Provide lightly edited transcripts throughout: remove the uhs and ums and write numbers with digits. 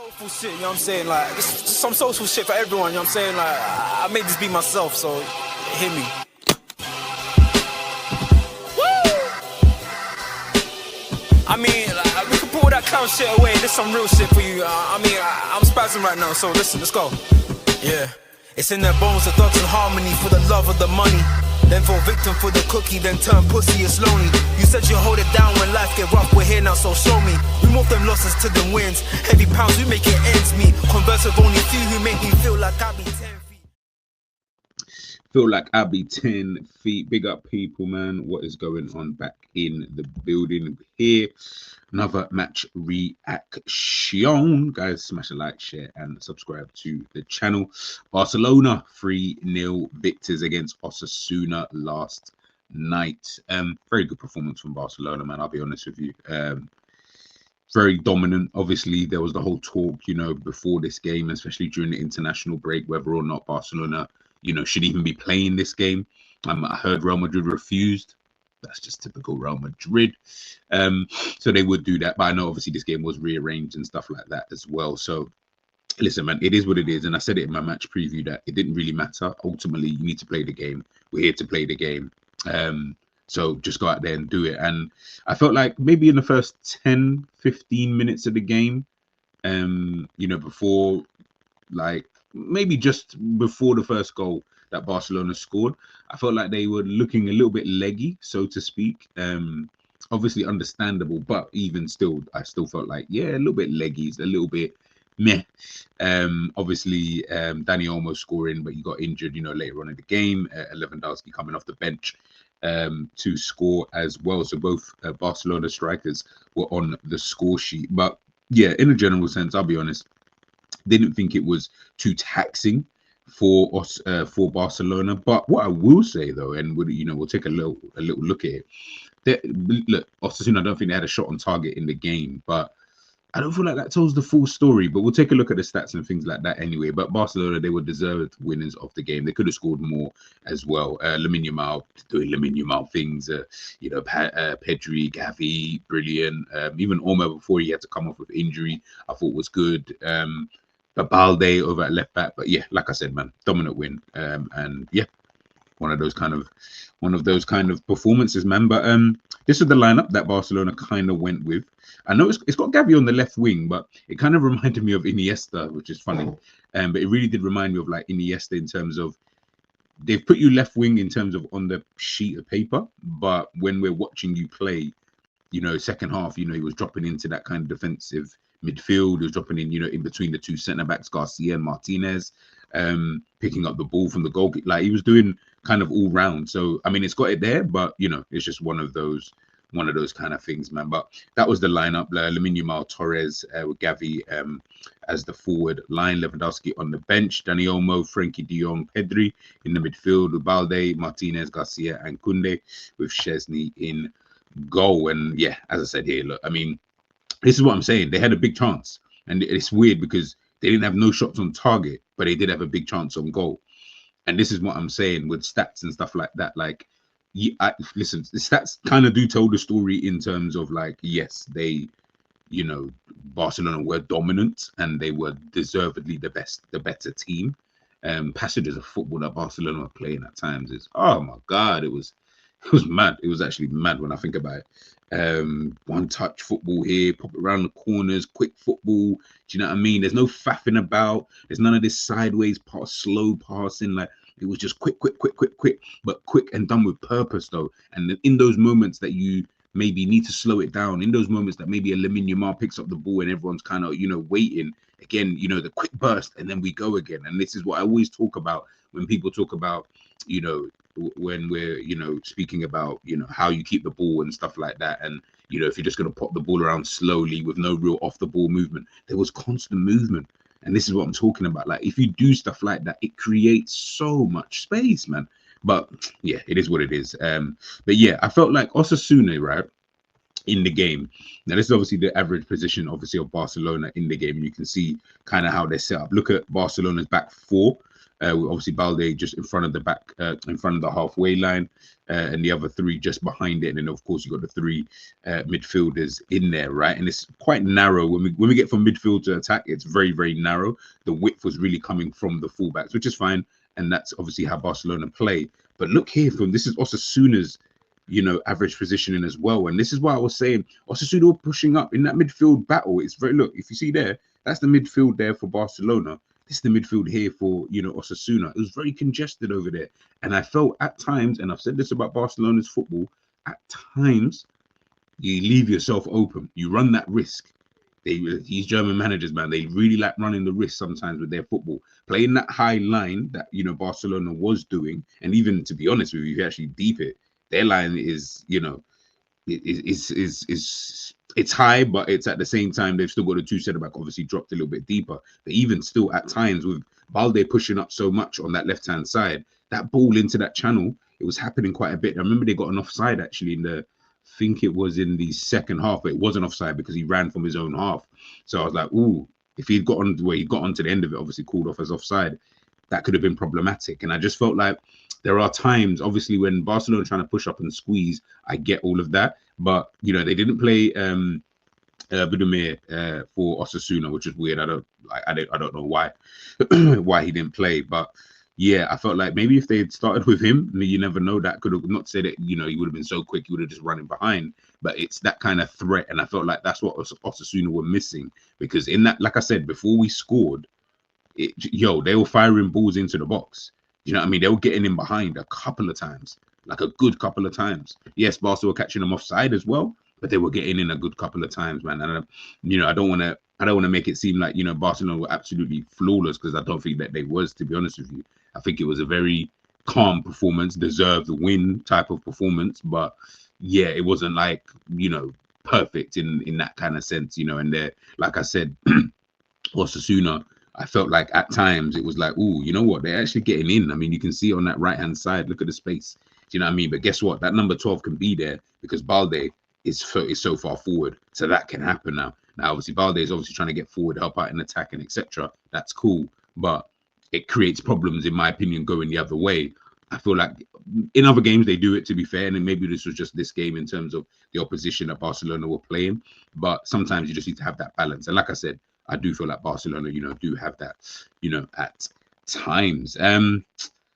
Soulful shit, you know what I'm saying? Like, this is some soulful shit for everyone, you know what I'm saying? Like, I made this beat myself, so hear me. Woo! I mean, like, we can put all that clown shit away. There's some real shit for you. I'm spazzing right now, so listen, let's go. Yeah. It's in their bones, the thugs in harmony for the love of the money. Then fall victim for the cookie, then turn pussy, it's lonely. You said you hold it down when life get rough, we're here now, so show me. We move them losses to them wins. Heavy pounds, we make it ends meet. Converse with only few who make me feel like I be 10 feet. Feel like I be 10 feet. Big up, people, man. What is going on back in the building here? Another match reaction. Guys, smash a like, share, and subscribe to the channel. Barcelona 3-0 victors against Osasuna last night. Very good performance from Barcelona, man. I'll be honest with you. Very dominant. Obviously, there was the whole talk, you know, before this game, especially during the international break, whether or not Barcelona, you know, should even be playing this game. I heard Real Madrid refused. That's just typical Real Madrid. So they would do that. But I know obviously this game was rearranged and stuff like that as well. So listen, man, it is what it is. And I said it in my match preview that it didn't really matter. Ultimately, you need to play the game. We're here to play the game. So just go out there and do it. And I felt like maybe in the first 10, 15 minutes of the game, you know, before, like, maybe just before the first goal that Barcelona scored, I felt like they were looking a little bit leggy, so to speak. Obviously understandable, but even still, I still felt like, yeah, a little bit leggy, a little bit meh. Obviously, Dani Olmo scoring, but he got injured, you know, later on in the game. Lewandowski coming off the bench to score as well. So both Barcelona strikers were on the score sheet. But yeah, in a general sense, I'll be honest, didn't think it was too taxing for us, for Barcelona. But what I will say though, and you know, we'll take a little look at it. Look, Osasuna, I don't think they had a shot on target in the game, but I don't feel like that tells the full story. But we'll take a look at the stats and things like that anyway. But Barcelona, they were deserved winners of the game. They could have scored more as well. Lamine Yamal doing Lamine Yamal things. You know, Pedri, Gavi, brilliant. Even Olmo before he had to come off with injury, I thought was good. Balde over at left back, but yeah, like I said, man, dominant win, and yeah, one of those kind of performances, man. But this is the lineup that Barcelona kind of went with. I know it's got Gavi on the left wing, but it kind of reminded me of Iniesta, which is funny. But it really did remind me of like Iniesta in terms of they've put you left wing in terms of on the sheet of paper, but when we're watching you play, you know, second half, you know, he was dropping into that kind of defensive midfield. He was dropping in, you know, in between the two centre backs, Garcia and Martinez, picking up the ball from the goal. Like he was doing kind of all round. So I mean, it's got it there, but you know, it's just one of those kind of things, man. But that was the lineup: Lamine Yamal, Torres, with Gavi as the forward line, Lewandowski on the bench, Dani Olmo, Frenkie de Jong, Pedri in the midfield, with Balde, Martinez, Garcia, and Koundé, with Szczesny in goal. And yeah, as I said here, look, I mean, this is what I'm saying. They had a big chance, and it's weird because they didn't have no shots on target, but they did have a big chance on goal. And this is what I'm saying with stats and stuff like that. Like, listen, the stats kind of do tell the story in terms of like, yes, they, you know, Barcelona were dominant and they were deservedly the better team. Passages of football that Barcelona were playing at times is, oh my God, it was mad. It was actually mad when I think about it. One touch football here, pop it around the corners, quick football. Do you know what I mean? There's no faffing about. There's none of this sideways pass, slow passing. Like it was just quick, but quick and done with purpose though. And in those moments that you maybe need to slow it down, in those moments that maybe a Lamine Yamal picks up the ball and everyone's kind of, you know, waiting again, you know, the quick burst and then we go again. And this is what I always talk about when people talk about, you know, when we're, you know, speaking about, you know, how you keep the ball and stuff like that. And, you know, if you're just going to pop the ball around slowly with no real off the ball movement, there was constant movement. And this is what I'm talking about. Like, if you do stuff like that, it creates so much space, man. But yeah, it is what it is. But yeah, I felt like Osasuna, right, in the game. Now, this is obviously the average position, obviously, of Barcelona in the game. You can see kind of how they're set up. Look at Barcelona's back four. Obviously, Balde just in front of the back, in front of the halfway line, and the other three just behind it. And then, of course, you got the three midfielders in there, right? And it's quite narrow when we get from midfield to attack. It's very, very narrow. The width was really coming from the fullbacks, which is fine, and that's obviously how Barcelona play. But look here, this is Osasuna's, average positioning as well. And this is why I was saying Osasuna were pushing up in that midfield battle. It's very, look, if you see there, that's the midfield there for Barcelona. This is the midfield here for, Osasuna. It was very congested over there. And I felt at times, and I've said this about Barcelona's football, at times you leave yourself open. You run that risk. These German managers, man, they really like running the risk sometimes with their football. Playing that high line that, Barcelona was doing. And even, to be honest with you, if you actually deep it, their line is, it's high, but it's at the same time they've still got the two centre back, obviously dropped a little bit deeper. But even still, at times with Balde pushing up so much on that left hand side, that ball into that channel, it was happening quite a bit. I remember they got an offside actually I think it was in the second half, but it wasn't offside because he ran from his own half. So I was like, ooh, if he'd got on he got onto the end of it, obviously called off as offside, that could have been problematic. And I just felt like there are times, obviously, when Barcelona are trying to push up and squeeze, I get all of that. But, they didn't play Budimir for Osasuna, which is weird. I don't know why why he didn't play. But, yeah, I felt like maybe if they had started with him, you never know, that could have not said it, he would have been so quick, he would have just running behind. But it's that kind of threat. And I felt like that's what Osasuna were missing. Because in that, like I said, before we scored, they were firing balls into the box. You know what I mean? They were getting in behind a couple of times, like a good couple of times. Yes, Barca were catching them offside as well, but they were getting in a good couple of times, man. And I don't want to make it seem like Barcelona were absolutely flawless, because I don't think that they was, to be honest with you. I think it was a very calm performance, deserved the win type of performance, but yeah, it wasn't like perfect in that kind of sense, And they're, like I said, Osasuna, I felt like at times it was like, oh, you know what? They're actually getting in. I mean, you can see on that right-hand side, look at the space. Do you know what I mean? But guess what? That number 12 can be there because Balde is so far forward. So that can happen now. Now, obviously, Balde is obviously trying to get forward, help out in attack and etc. That's cool. But it creates problems, in my opinion, going the other way. I feel like in other games, they do it, to be fair. And then maybe this was just this game in terms of the opposition that Barcelona were playing. But sometimes you just need to have that balance. And like I said, I do feel like Barcelona, do have that, at times.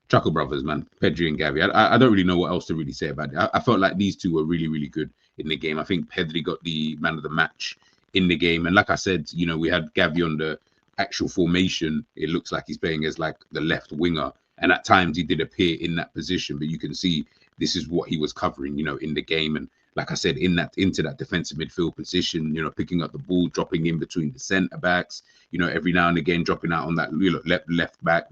Chuckle Brothers, man, Pedri and Gavi. I don't really know what else to really say about it. I felt like these two were really, really good in the game. I think Pedri got the man of the match in the game. And like I said, we had Gavi on the actual formation. It looks like he's playing as like the left winger. And at times he did appear in that position, but you can see this is what he was covering, in the game. And like I said, into that defensive midfield position, picking up the ball, dropping in between the centre backs, every now and again dropping out on that left back,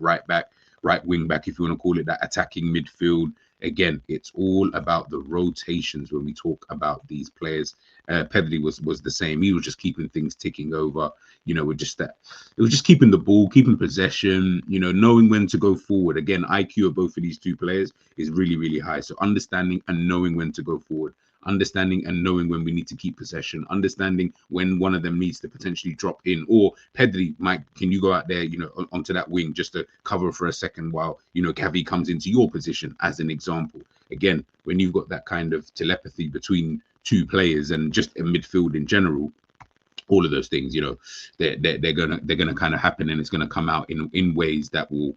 right wing back, if you want to call it that, attacking midfield. Again, it's all about the rotations when we talk about these players. Pedri was the same. He was just keeping things ticking over, with just that. It was just keeping the ball, keeping possession, knowing when to go forward. Again, IQ of both of these two players is really, really high. So understanding and knowing when to go forward, understanding and knowing when we need to keep possession, understanding when one of them needs to potentially drop in, or Pedri, Mike, can you go out there, onto that wing just to cover for a second while, Gavi comes into your position, as an example. Again, when you've got that kind of telepathy between two players and just in midfield in general, all of those things, they're gonna kind of happen, and it's gonna come out in ways that will,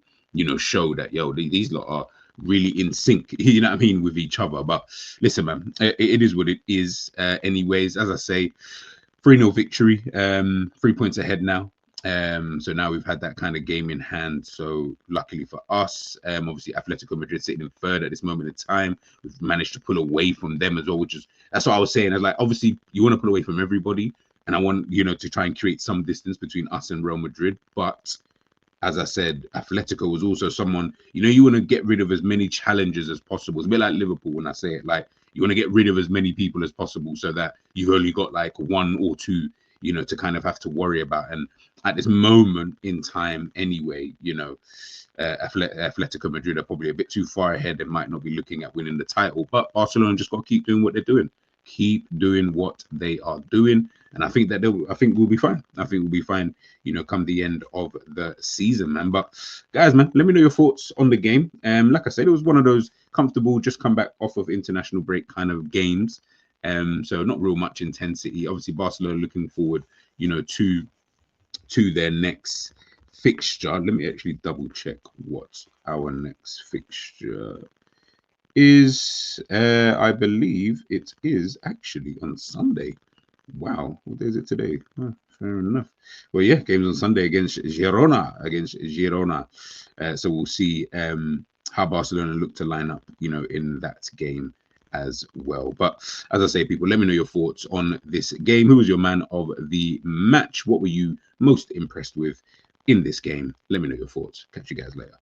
show that these lot are really in sync, with each other. But listen, man, it is what it is. Anyways, as I say, 3-0 victory, 3 points ahead now. So now we've had that kind of game in hand. So luckily for us, obviously Atletico Madrid sitting in third at this moment in time. We've managed to pull away from them as well, that's what I was saying. I was like, obviously you want to pull away from everybody, and I want, to try and create some distance between us and Real Madrid. But as I said, Atletico was also someone, you want to get rid of as many challenges as possible. It's a bit like Liverpool when I say it, like you want to get rid of as many people as possible so that you've only got like one or two, to kind of have to worry about. And at this moment in time anyway, Atletico Madrid are probably a bit too far ahead and might not be looking at winning the title. But Barcelona just got to keep doing what they're doing. Keep doing what they are doing. And I think that we'll be fine. I think we'll be fine, you know, come the end of the season, man. But guys, man, let me know your thoughts on the game. Like I said, it was one of those comfortable, just come back off of international break kind of games. So not real much intensity. Obviously, Barcelona looking forward, you know, to their next fixture. Let me actually double check what our next fixture is. I believe it is actually on Sunday. Wow, what day is it today? Oh, fair enough. Well, yeah, games on Sunday against Girona. So we'll see how Barcelona look to line up, you know, in that game as well. But as I say, people, let me know your thoughts on this game. Who was your man of the match? What were you most impressed with in this game? Let me know your thoughts. Catch you guys later.